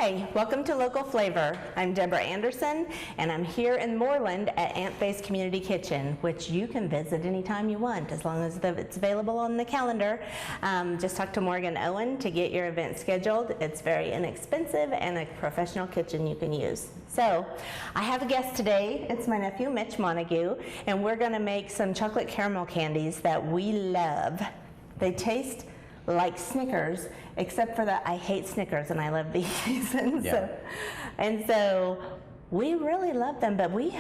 Hi, welcome to Local Flavor. I'm Deborah Anderson, and I'm here in Moreland at Ant-Based Community Kitchen, which you can visit anytime you want, as long as it's available on the calendar. Just talk to Morgan Owen to get your event scheduled. It's very inexpensive and a professional kitchen you can use. So, I have a guest today. It's my nephew, Mitch Montague, and we're gonna make some chocolate caramel candies that we love. They taste like Snickers, except for that I hate Snickers and I love these. and so we really love them, but we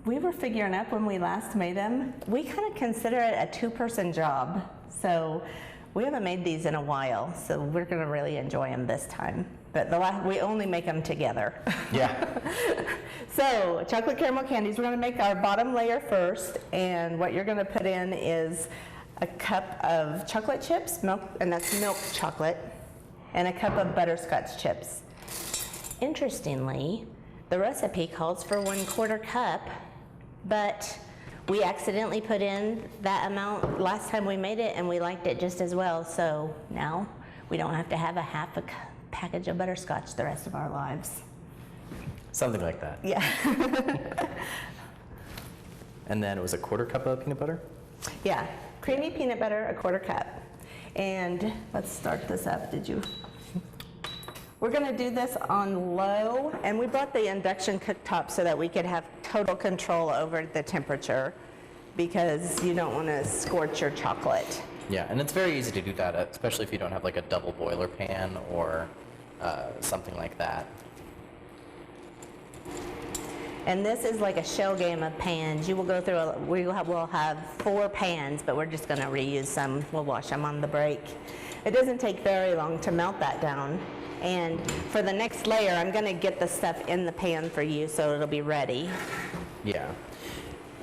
were figuring out when we last made them, we kind of consider it a two-person job. So we haven't made these in a while, so we're gonna really enjoy them this time. But we only make them together. Yeah. So chocolate caramel candies, we're gonna make our bottom layer first, and what you're gonna put in is a cup of chocolate chips, milk, and that's milk chocolate, and a cup of butterscotch chips. Interestingly, the recipe calls for 1/4 cup, but we accidentally put in that amount last time we made it, and we liked it just as well, so now we don't have to have a half a package of butterscotch the rest of our lives. Something like that. Yeah. And then it was a 1/4 cup of peanut butter? Yeah. Creamy peanut butter, 1/4 cup. And let's start this up. We're gonna do this on low, and we brought the induction cooktop so that we could have total control over the temperature, because you don't wanna scorch your chocolate. Yeah, and it's very easy to do that, especially if you don't have like a double boiler pan or something like that. And this is like a shell game of pans. You will go through, we'll have 4 pans, but we're just gonna reuse some. We'll wash them on the break. It doesn't take very long to melt that down. And for the next layer, I'm gonna get the stuff in the pan for you so it'll be ready. Yeah.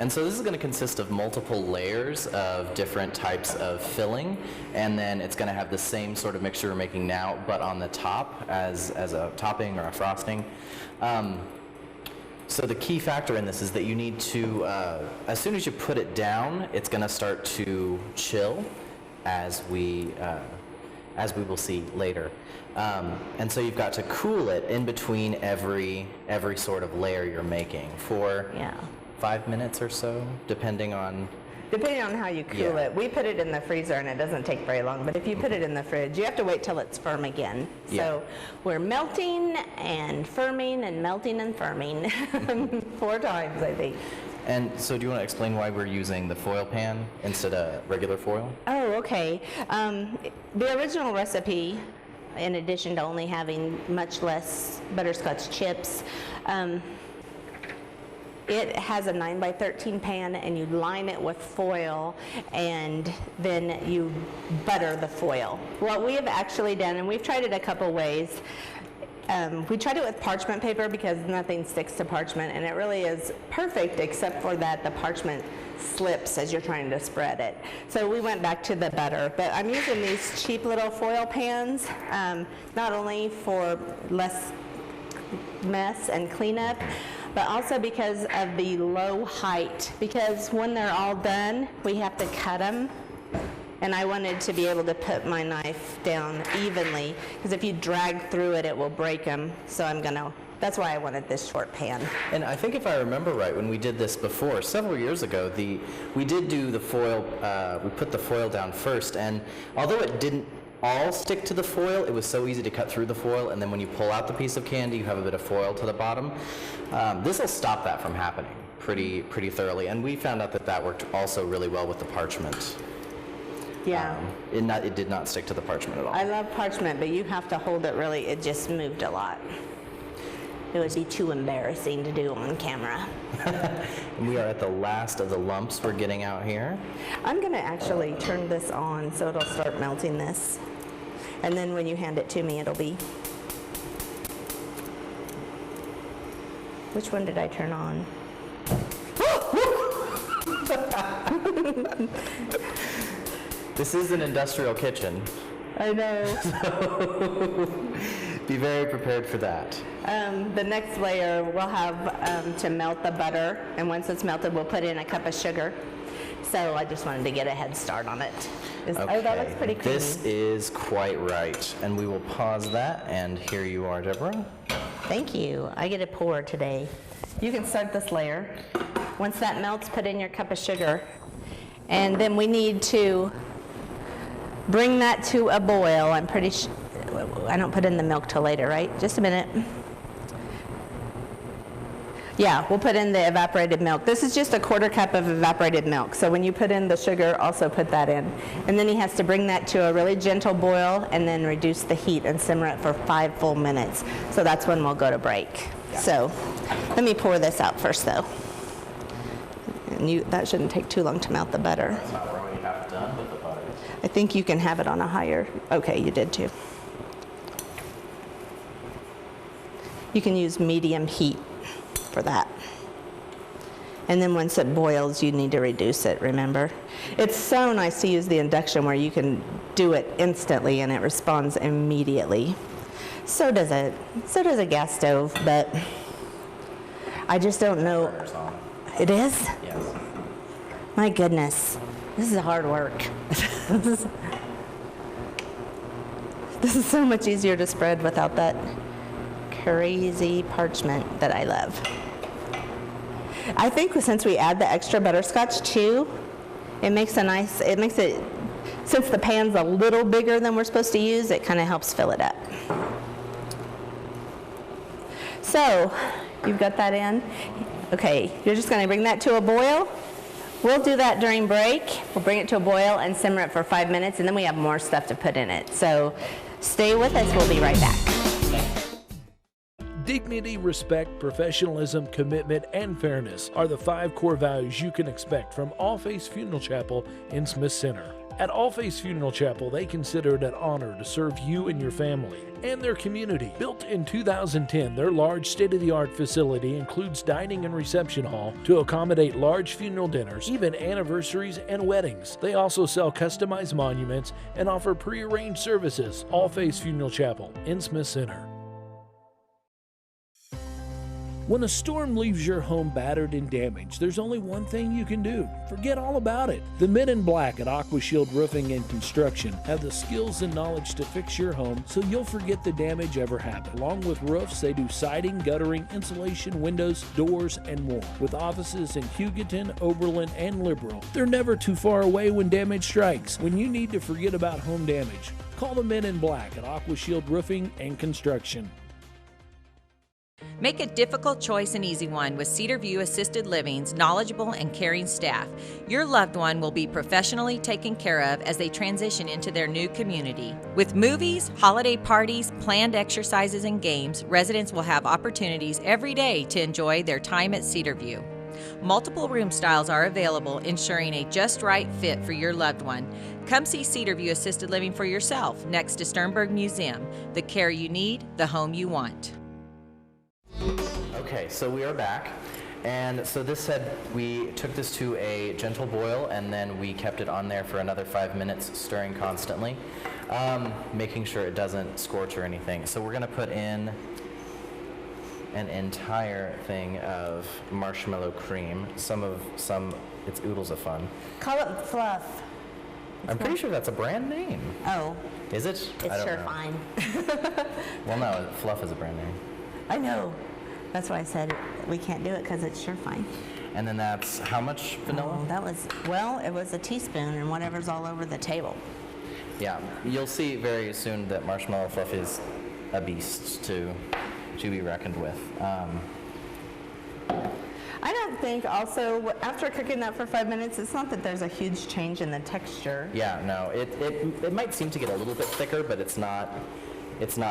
And so this is going to consist of multiple layers of different types of filling, and then it's going to have the same sort of mixture we're making now, but on the top as a topping or a frosting. So the key factor in this is that you need to, as soon as you put it down, it's going to start to chill, as we will see later. And so you've got to cool it in between every sort of layer you're making for 5 minutes or so, depending on how you cool it. We put it in the freezer and it doesn't take very long, but if you put it in the fridge, you have to wait till it's firm again. So we're melting and firming and melting and firming 4 times, I think. And so do you want to explain why we're using the foil pan instead of regular foil? Oh, okay. The original recipe, in addition to only having much less butterscotch chips, it has a 9x13 pan, and you line it with foil, and then you butter the foil. What we have actually done, and we've tried it a couple ways, we tried it with parchment paper because nothing sticks to parchment, and it really is perfect except for that the parchment slips as you're trying to spread it. So we went back to the butter, but I'm using these cheap little foil pans, not only for less mess and cleanup, but also because of the low height, because when they're all done, we have to cut them. And I wanted to be able to put my knife down evenly, because if you drag through it, it will break them. So that's why I wanted this short pan. And I think if I remember right, when we did this before, several years ago, we did do the foil, we put the foil down first, and although it didn't all stick to the foil, it was so easy to cut through the foil, and then when you pull out the piece of candy, you have a bit of foil to the bottom. This will stop that from happening pretty thoroughly, and we found out that worked also really well with the parchment. Yeah. It did not stick to the parchment at all. I love parchment, but you have to hold it really, it just moved a lot. It would be too embarrassing to do on camera. And we are at the last of the lumps we're getting out here. I'm gonna actually turn this on so it'll start melting this. And then when you hand it to me, it'll be... Which one did I turn on? This is an industrial kitchen. I know. So be very prepared for that. The next layer we'll have to melt the butter, and once it's melted, we'll put in a cup of sugar. So I just wanted to get a head start on it. Oh, that looks pretty creamy. This is quite right. And we will pause that, and here you are, Deborah. Thank you. I get a pour today. You can start this layer. Once that melts, put in your cup of sugar. And then we need to bring that to a boil. I'm pretty sure, I don't put in the milk till later, right? Just a minute. Yeah, we'll put in the evaporated milk. This is just a 1/4 cup of evaporated milk. So when you put in the sugar, also put that in. And then he has to bring that to a really gentle boil and then reduce the heat and simmer it for 5 full minutes. So that's when we'll go to break. Yeah. So let me pour this out first though. And that shouldn't take too long to melt the butter. That's not already half done with the butter. I think you can have it on a higher, okay, you did too. You can use medium heat for that. And then once it boils, you need to reduce it, remember? It's so nice to use the induction where you can do it instantly and it responds immediately. So does a gas stove, but I just don't know. It is? Yes. My goodness, this is hard work. This is so much easier to spread without that crazy parchment that I love. I think since we add the extra butterscotch too, it makes it, since the pan's a little bigger than we're supposed to use, it kind of helps fill it up. So, you've got that in? Okay, you're just gonna bring that to a boil. We'll do that during break. We'll bring it to a boil and simmer it for 5 minutes, and then we have more stuff to put in it. So stay with us, we'll be right back. Dignity, respect, professionalism, commitment, and fairness are the 5 core values you can expect from All Faiths Funeral Chapel in Smith Center. At All Faiths Funeral Chapel, they consider it an honor to serve you and your family and their community. Built in 2010, their large state-of-the-art facility includes dining and reception hall to accommodate large funeral dinners, even anniversaries and weddings. They also sell customized monuments and offer pre-arranged services. All Faiths Funeral Chapel in Smith Center. When a storm leaves your home battered and damaged, there's only one thing you can do. Forget all about it. The men in black at AQUA Shield Roofing and Construction have the skills and knowledge to fix your home so you'll forget the damage ever happened. Along with roofs, they do siding, guttering, insulation, windows, doors, and more. With offices in Hugoton, Oberlin, and Liberal, they're never too far away when damage strikes. When you need to forget about home damage, call the men in black at AQUA Shield Roofing and Construction. Make a difficult choice an easy one with Cedar View Assisted Living's knowledgeable and caring staff. Your loved one will be professionally taken care of as they transition into their new community. With movies, holiday parties, planned exercises, and games, residents will have opportunities every day to enjoy their time at Cedar View. Multiple room styles are available, ensuring a just right fit for your loved one. Come see Cedar View Assisted Living for yourself next to Sternberg Museum. The care you need, the home you want. Okay, so we are back, and so this said we took this to a gentle boil and then we kept it on there for another 5 minutes, stirring constantly, making sure it doesn't scorch or anything. So we're going to put in an entire thing of marshmallow cream. It's oodles of fun. Call it Fluff. I'm pretty sure that's a brand name. Oh. Is it? It's I don't sure know. fine. Well, no, Fluff is a brand name. I know. That's why I said we can't do it because it's sure fine. And then that's how much vanilla? Oh, that was, well, it was a teaspoon and whatever's all over the table. Yeah, you'll see very soon that marshmallow fluff is a beast to be reckoned with. I don't think also, after cooking that for 5 minutes, it's not that there's a huge change in the texture. Yeah, no, it might seem to get a little bit thicker, but it's not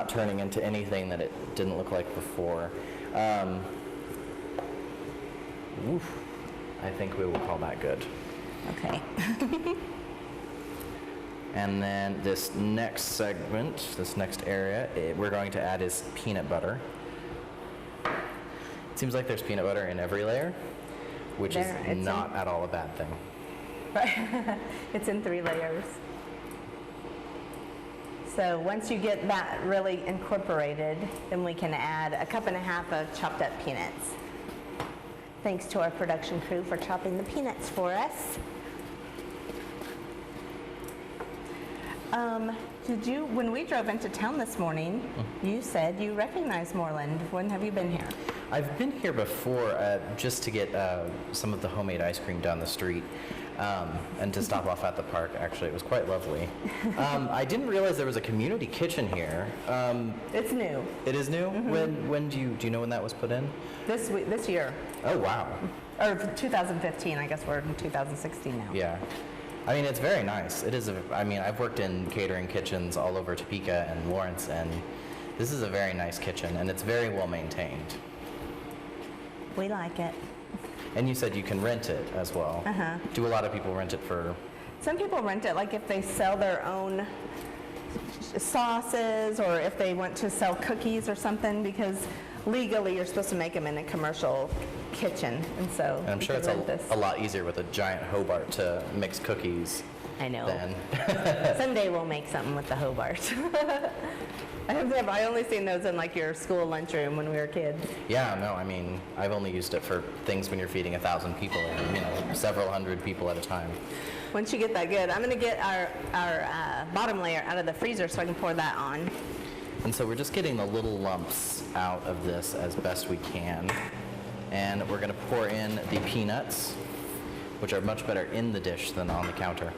turning into anything that it didn't look like before. Oof, I think we will call that good. Okay. And then this next segment, this next area, we're going to add is peanut butter. It seems like there's peanut butter in every layer, which is not at all a bad thing. It's in 3 layers. So once you get that really incorporated, then we can add a 1.5 cups of chopped up peanuts. Thanks to our production crew for chopping the peanuts for us. When we drove into town this morning, you said you recognize Moreland. When have you been here? I've been here before just to get some of the homemade ice cream down the street and to stop off at the park. Actually, it was quite lovely. I didn't realize there was a community kitchen here. It's new. It is new? When do you know when that was put in? This year. Oh, wow. Or 2015. I guess we're in 2016 now. Yeah. I mean, it's very nice. It is. I've worked in catering kitchens all over Topeka and Lawrence, and this is a very nice kitchen, and it's very well maintained. We like it. And you said you can rent it as well. Uh-huh. Do a lot of people rent it for? Some people rent it, like if they sell their own sauces, or if they want to sell cookies or something, because legally you're supposed to make them in a commercial kitchen, and so. And I'm sure it's a lot easier with a giant Hobart to mix cookies. I know. Than Someday we'll make something with the Hobart. I only seen those in like your school lunchroom when we were kids. Yeah, no, I mean, I've only used it for things when you're feeding 1,000 people, or, several hundred people at a time. Once you get that good, I'm going to get our bottom layer out of the freezer so I can pour that on. And so we're just getting the little lumps out of this as best we can. And we're going to pour in the peanuts, which are much better in the dish than on the counter.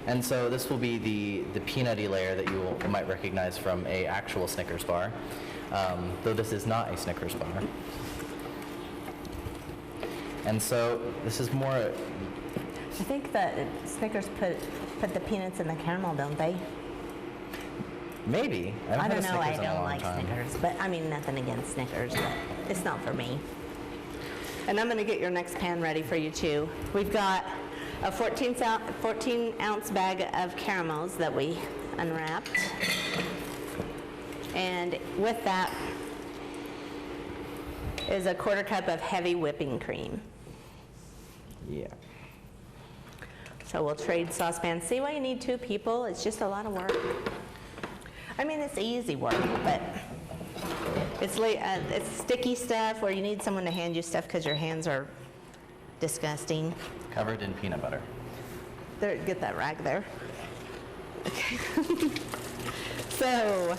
And so this will be the peanutty layer that you might recognize from a actual Snickers bar, though this is not a Snickers bar. And so this is more. I think that Snickers put the peanuts in the caramel, don't they? Maybe. I don't know. I don't like Snickers, but I mean nothing against Snickers, but it's not for me. And I'm going to get your next pan ready for you too. We've got a 14-ounce bag of caramels that we unwrapped. And with that is a 1/4 cup of heavy whipping cream. Yeah. So we'll trade saucepans. See why you need 2 people? It's just a lot of work. I mean, it's easy work, but it's sticky stuff where you need someone to hand you stuff because your hands are disgusting. Covered in peanut butter. There, get that rag there. Okay. So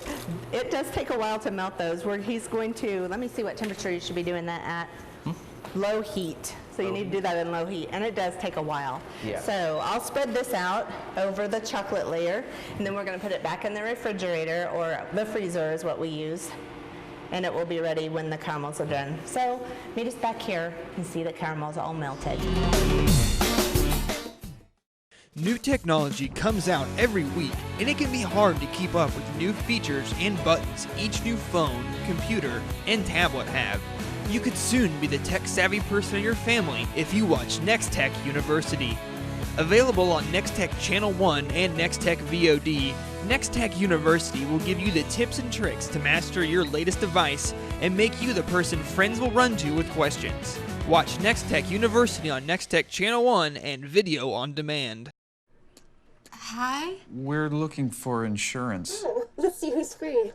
it does take a while to melt those. He's going to, let me see what temperature you should be doing that at. Low heat. So you need to do that in low heat, and it does take a while. Yeah. So I'll spread this out over the chocolate layer, and then we're going to put it back in the refrigerator, or the freezer is what we use, and it will be ready when the caramels are done. So meet us back here and see the caramels all melted. New technology comes out every week, and it can be hard to keep up with new features and buttons each new phone, computer, and tablet have. You could soon be the tech-savvy person in your family if you watch Nex-Tech University. Available on Nex-Tech Channel 1 and Nex-Tech VOD, Nex-Tech University will give you the tips and tricks to master your latest device and make you the person friends will run to with questions. Watch Nex-Tech University on Nex-Tech Channel 1 and video on demand. Hi? We're looking for insurance. Let's see who's free.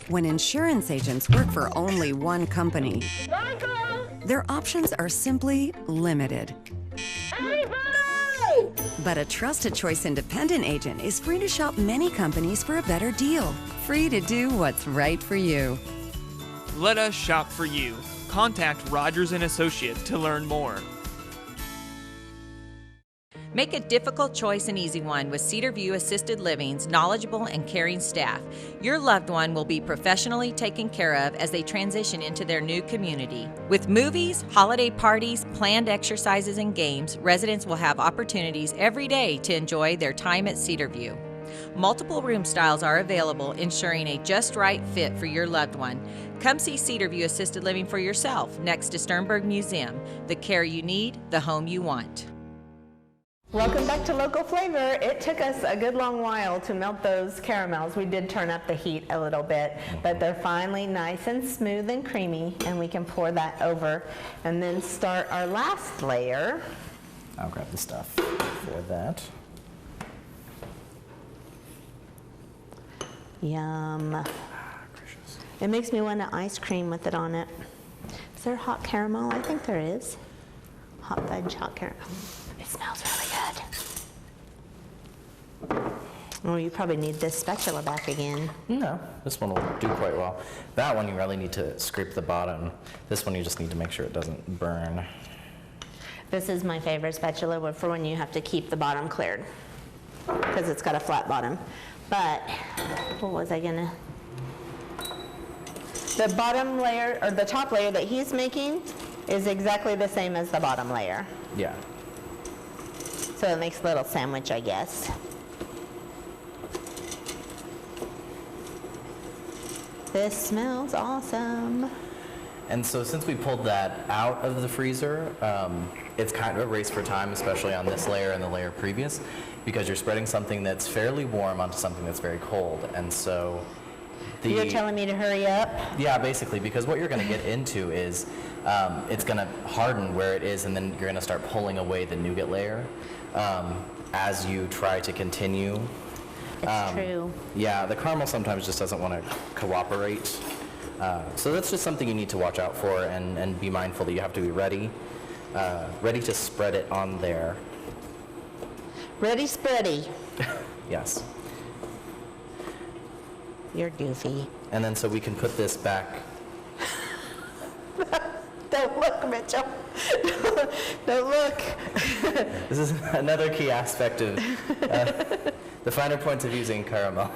When insurance agents work for only one company, Michael! their options are simply limited. Everybody! But a trusted choice independent agent is free to shop many companies for a better deal. Free to do what's right for you. Let us shop for you. Contact Rogers & Associates to learn more. Make a difficult choice an easy one with Cedar View Assisted Living's knowledgeable and caring staff. Your loved one will be professionally taken care of as they transition into their new community. With movies, holiday parties, planned exercises, and games, residents will have opportunities every day to enjoy their time at Cedar View. Multiple room styles are available, ensuring a just right fit for your loved one. Come see Cedar View Assisted Living for yourself next to Sternberg Museum. The care you need, the home you want. Welcome back to Local Flavor. It took us a good long while to melt those caramels. We did turn up the heat a little bit, but they're finally nice and smooth and creamy, and we can pour that over and then start our last layer. I'll grab the stuff for that. Yum. It makes me want an ice cream with it on it. Is there hot caramel? I think there is. Hot fudge, hot caramel. It smells really good. Oh, you probably need this spatula back again. No, this one will do quite well. That one you really need to scrape the bottom. This one you just need to make sure it doesn't burn. This is my favorite spatula for when you have to keep the bottom cleared, because it's got a flat bottom. But, what was I gonna? The bottom layer, or the top layer that he's making is exactly the same as the bottom layer. Yeah. So it makes a little sandwich, I guess. This smells awesome. And so since we pulled that out of the freezer, it's kind of a race for time, especially on this layer and the layer previous, because you're spreading something that's fairly warm onto something that's very cold. And so You're telling me to hurry up? Yeah, basically, because what you're going to get into is it's going to harden where it is, and then you're going to start pulling away the nougat layer as you try to continue. It's true. Yeah, the caramel sometimes just doesn't want to cooperate. So that's just something you need to watch out for and be mindful that you have to be ready to spread it on there. Ready, spready. Yes. You're goofy. And then so we can put this back. Don't look, Mitchell. Don't look. This is another key aspect of the finer points of using caramel.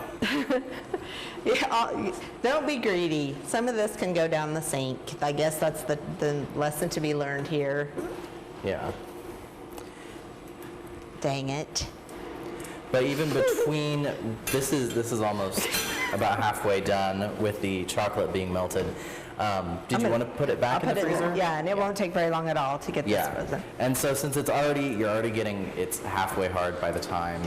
Yeah, don't be greedy. Some of this can go down the sink. I guess that's the lesson to be learned here. Yeah. Dang it. But even between, this is almost about halfway done with the chocolate being melted. Did you want to put it back in the freezer? Yeah, and it won't take very long at all to get this frozen. And so since you're already getting, it's halfway hard by the time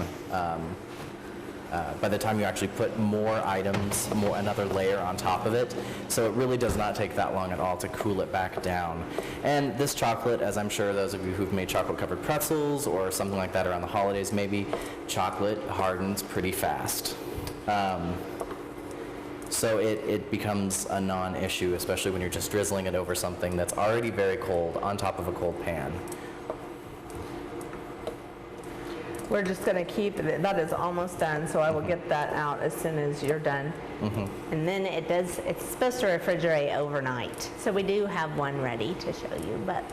you actually put more items, another layer on top of it. So it really does not take that long at all to cool it back down. And this chocolate, as I'm sure those of you who've made chocolate-covered pretzels or something like that around the holidays maybe, chocolate hardens pretty fast. So it becomes a non-issue, especially when you're just drizzling it over something that's already very cold on top of a cold pan. We're just going to keep it. That is almost done, so I will get that out as soon as you're done. And then it's supposed to refrigerate overnight. So we do have one ready to show you, but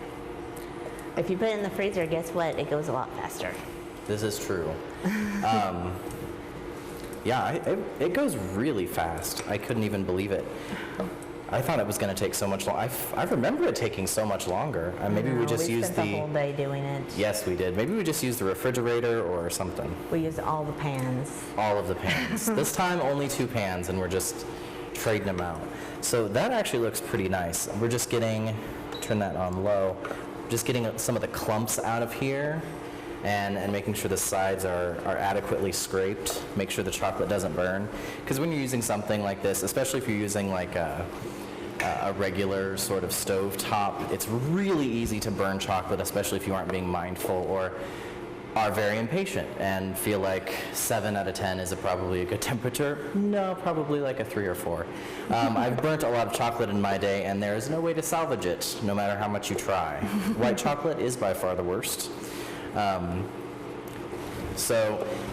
if you put it in the freezer, guess what? It goes a lot faster. This is true. Yeah, it goes really fast. I couldn't even believe it. I thought it was going to take so much longer. I remember it taking so much longer. Maybe we just used spent the whole day doing it. Yes, we did. Maybe we just used the refrigerator or something. We used all the pans. All of the pans. This time only 2 pans, and we're just trading them out. So that actually looks pretty nice. We're just getting, turn that on low, just getting some of the clumps out of here. And making sure the sides are adequately scraped, make sure the chocolate doesn't burn. Because when you're using something like this, especially if you're using like a regular sort of stove top, it's really easy to burn chocolate, especially if you aren't being mindful or are very impatient and feel like 7 out of 10 is probably a good temperature. No, probably like a 3 or 4. I've burnt a lot of chocolate in my day, and there is no way to salvage it, no matter how much you try. White chocolate is by far the worst.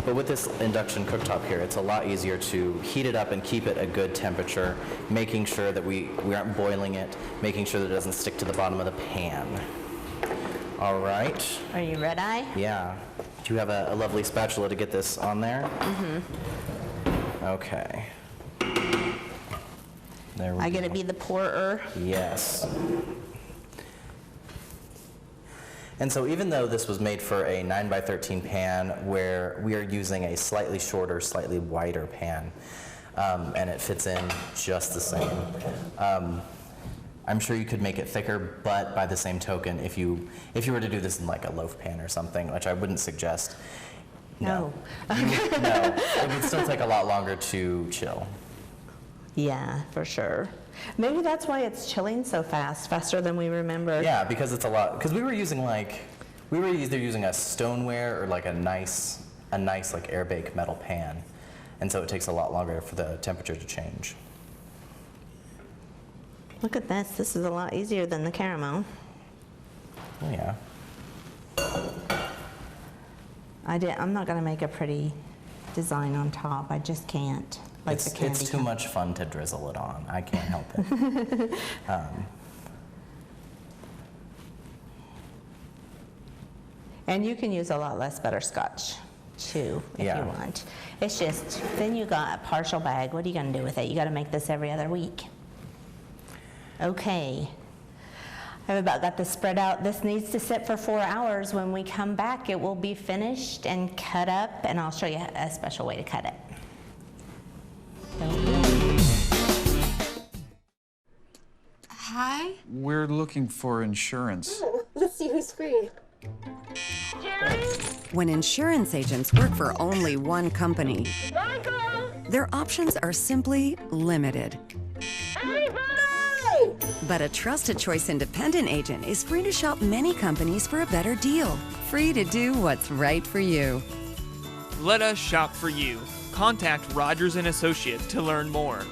But with this induction cooktop here, it's a lot easier to heat it up and keep it a good temperature, making sure that we aren't boiling it, making sure that it doesn't stick to the bottom of the pan. All right. Are you ready? Yeah. Do you have a lovely spatula to get this on there? Okay. There we go. I gotta be the pourer. Yes. And so even though this was made for a 9x13 pan where we are using a slightly shorter, slightly wider pan, and it fits in just the same, I'm sure you could make it thicker, but by the same token, if you were to do this in like a loaf pan or something, which I wouldn't suggest, no. No, it would still take a lot longer to chill. Yeah, for sure. Maybe that's why it's chilling so fast, faster than we remember. Yeah, because it's a lot. Because we were either using a stoneware or like a nice like air bake metal pan, and so it takes a lot longer for the temperature to change. Look at this. This is a lot easier than the caramel. Oh yeah. I'm not gonna make a pretty design on top. I just can't. Like the candy It's too cane. much fun to drizzle it on. I can't help it. And you can use a lot less butterscotch too, if Yeah. you want. It's just, then you got a partial bag. What are you gonna do with it? You gotta make this every other week. Okay. I've about got this spread out. This needs to sit for 4 hours. When we come back, it will be finished and cut up, and I'll show you a special way to cut it. Hi. We're looking for insurance. Let's see who's free. When insurance agents work for only one company, their options are simply limited. But a Trusted Choice independent agent is free to shop many companies for a better deal. Free to do what's right for you. Let us shop for you. Contact Rogers & Associates to learn more.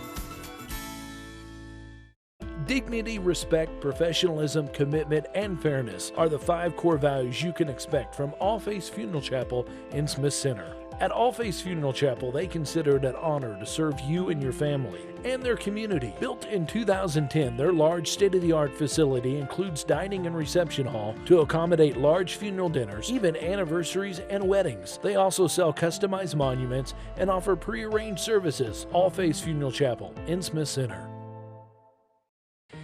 Dignity, respect, professionalism, commitment, and fairness are the 5 core values you can expect from All Faiths Funeral Chapel in Smith Center. At All Faiths Funeral Chapel, they consider it an honor to serve you and your family and their community. Built in 2010, their large state-of-the-art facility includes dining and reception hall to accommodate large funeral dinners, even anniversaries and weddings. They also sell customized monuments and offer pre-arranged services. All Faiths Funeral Chapel in Smith Center.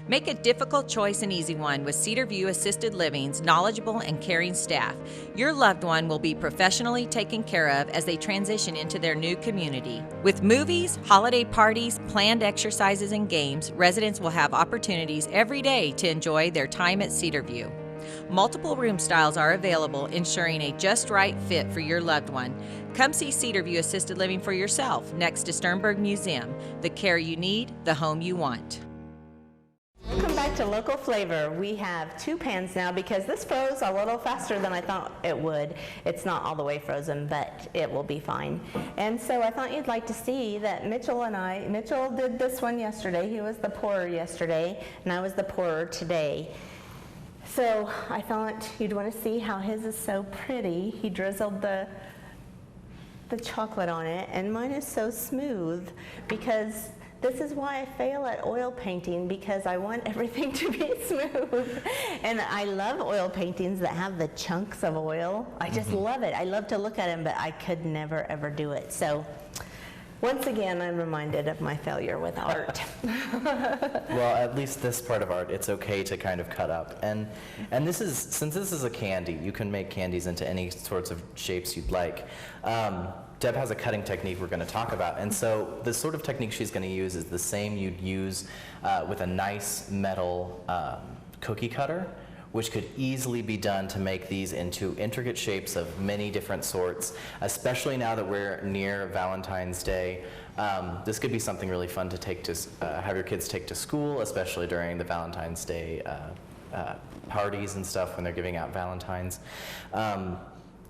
Make a difficult choice an easy one with Cedar View Assisted Living's knowledgeable and caring staff. Your loved one will be professionally taken care of as they transition into their new community. With movies, holiday parties, planned exercises, and games, residents will have opportunities every day to enjoy their time at Cedar View. Multiple room styles are available, ensuring a just right fit for your loved one. Come see Cedar View Assisted Living for yourself next to Sternberg Museum. The care you need, the home you want. Welcome back to Local Flavor. We have 2 pans now because this froze a little faster than I thought it would. It's not all the way frozen, but it will be fine. And so I thought you'd like to see that Mitchell did this one yesterday. He was the pourer yesterday, and I was the pourer today. So I thought you'd want to see how his is so pretty. He drizzled the chocolate on it, and mine is so smooth because this is why I fail at oil painting, because I want everything to be smooth. And I love oil paintings that have the chunks of oil. I just love it. I love to look at them, but I could never, ever do it. So once again, I'm reminded of my failure with art. Well, at least this part of art, it's okay to kind of cut up. And this is, since this is a candy, you can make candies into any sorts of shapes you'd like. Deb has a cutting technique we're going to talk about, and so the sort of technique she's going to use is the same you'd use with a nice metal cookie cutter, which could easily be done to make these into intricate shapes of many different sorts, especially now that we're near Valentine's Day. This could be something really fun to take to have your kids take to school, especially during the Valentine's Day parties and stuff when they're giving out Valentines.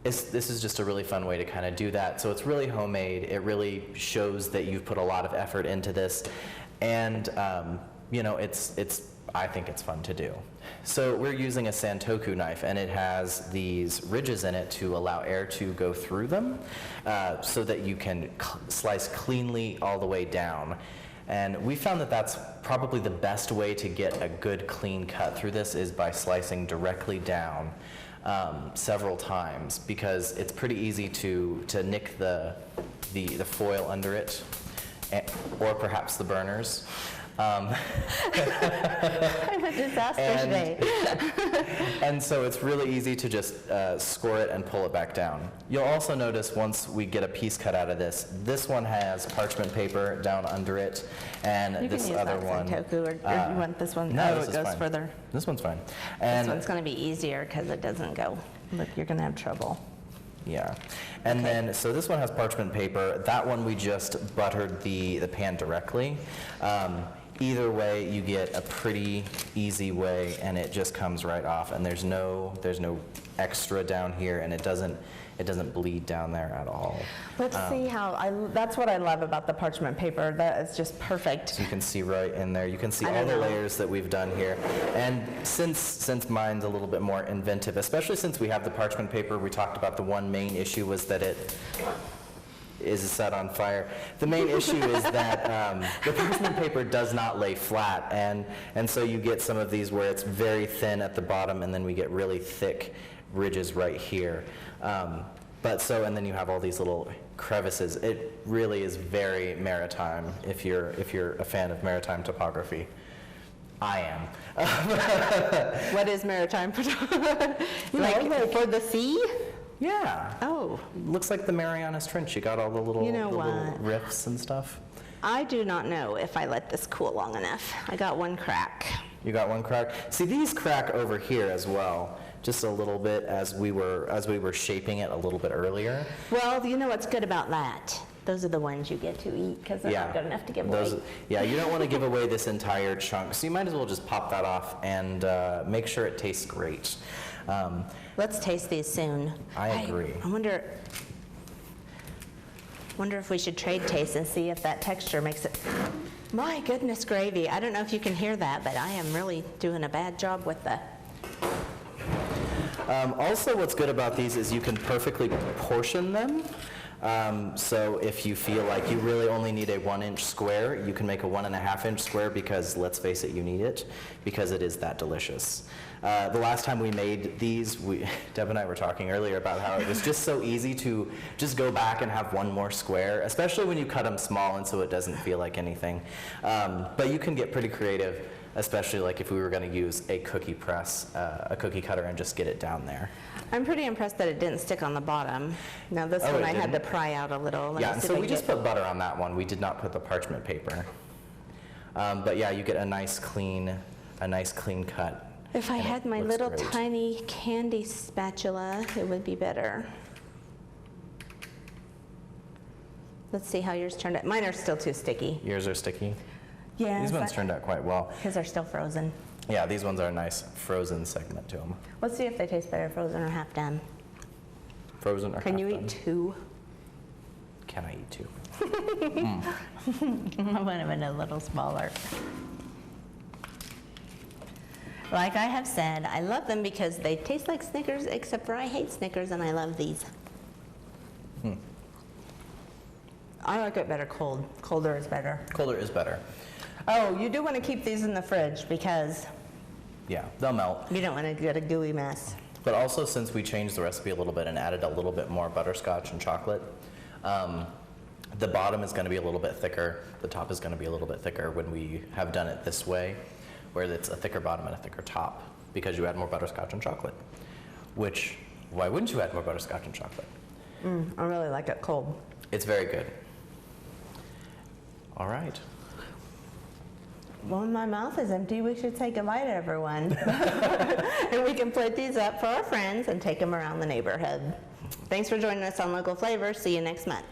This is just a really fun way to kind of do that. So it's really homemade. It really shows that you've put a lot of effort into this, and you know, I think it's fun to do. So we're using a Santoku knife, and it has these ridges in it to allow air to go through them, so that you can slice cleanly all the way down. And we found that that's probably the best way to get a good clean cut through this is by slicing directly down. Several times, because it's pretty easy to nick the foil under it, or perhaps the burners. I'm a disaster today. And so it's really easy to just score it and pull it back down. You'll also notice once we get a piece cut out of this one has parchment paper down under it, and You this can use other that one. Santoku, or you want this one? No, Oh, this it is goes fine. further. This one's fine. This And one's going to be easier because it doesn't go. Look, you're going to have trouble. yeah, and then so this one has parchment paper. That one we just buttered the pan directly. Either way, you get a pretty easy way, and it just comes right off. And there's no extra down here, and it doesn't bleed down there at all. Let's see how, that's what I love about the parchment paper. That is just perfect. So you can see right in there. You can see I all don't the know. layers that we've done here. And since mine's a little bit more inventive, especially since we have the parchment paper, we talked about the one main issue was that is set on fire. The main issue is that the parchment paper does not lay flat, and so you get some of these where it's very thin at the bottom, and then we get really thick ridges right here. And then you have all these little crevices. It really is very maritime if you're a fan of maritime topography. I am. What is maritime? Like for the sea? Yeah. Oh. Looks like the Marianas Trench. You got all the little, little rifts and stuff. I do not know if I let this cool long enough. I got one crack. You got one crack? See, these crack over here as well, just a little bit as we were shaping it a little bit earlier. Well, you know what's good about that? Those are the ones you get to eat because they're not good enough to give away. Yeah, you don't want to give away this entire chunk, so you might as well just pop that off and make sure it tastes great. Let's taste these soon. I agree. I wonder if we should trade taste and see if that texture makes it. My goodness gravy. I don't know if you can hear that, but I am really doing a bad job with the... Also, what's good about these is you can perfectly portion them. So if you feel like you really only need a 1-inch square, you can make a 1.5-inch square because, let's face it, you need it because it is that delicious. The last time we made these, Deb and I were talking earlier about how it was just so easy to just go back and have one more square, especially when you cut them small and so it doesn't feel like anything. But you can get pretty creative, especially like if we were going to use a cookie press, a cookie cutter, and just get it down there. I'm pretty impressed that it didn't stick on the bottom. Now this one I had to pry out a little. Yeah, and so we just put butter on that one. We did not put the parchment paper. But yeah, you get a nice clean cut. If I had my little tiny candy spatula, it would be better. Let's see how yours turned out. Mine are still too sticky. Yours are sticky? Yeah. These ones turned out quite well. Because they're still frozen. Yeah, these ones are a nice frozen segment to them. Let's see if they taste better frozen or half done. Frozen or half done? Can you eat two? Can I eat two? I would have been a little smaller. Like I have said, I love them because they taste like Snickers, except for I hate Snickers and I love these. I like it better cold. Colder is better. Colder is better. Oh, you do want to keep these in the fridge because... Yeah, they'll melt. You don't want to get a gooey mess. But also, since we changed the recipe a little bit and added a little bit more butterscotch and chocolate, the bottom is going to be a little bit thicker. The top is going to be a little bit thicker when we have done it this way, where it's a thicker bottom and a thicker top, because you add more butterscotch and chocolate. Which, why wouldn't you add more butterscotch and chocolate? I really like it cold. It's very good. All right. Well, my mouth is empty. We should say goodbye to everyone. And we can plate these up for our friends and take them around the neighborhood. Thanks for joining us on Local Flavor. See you next month.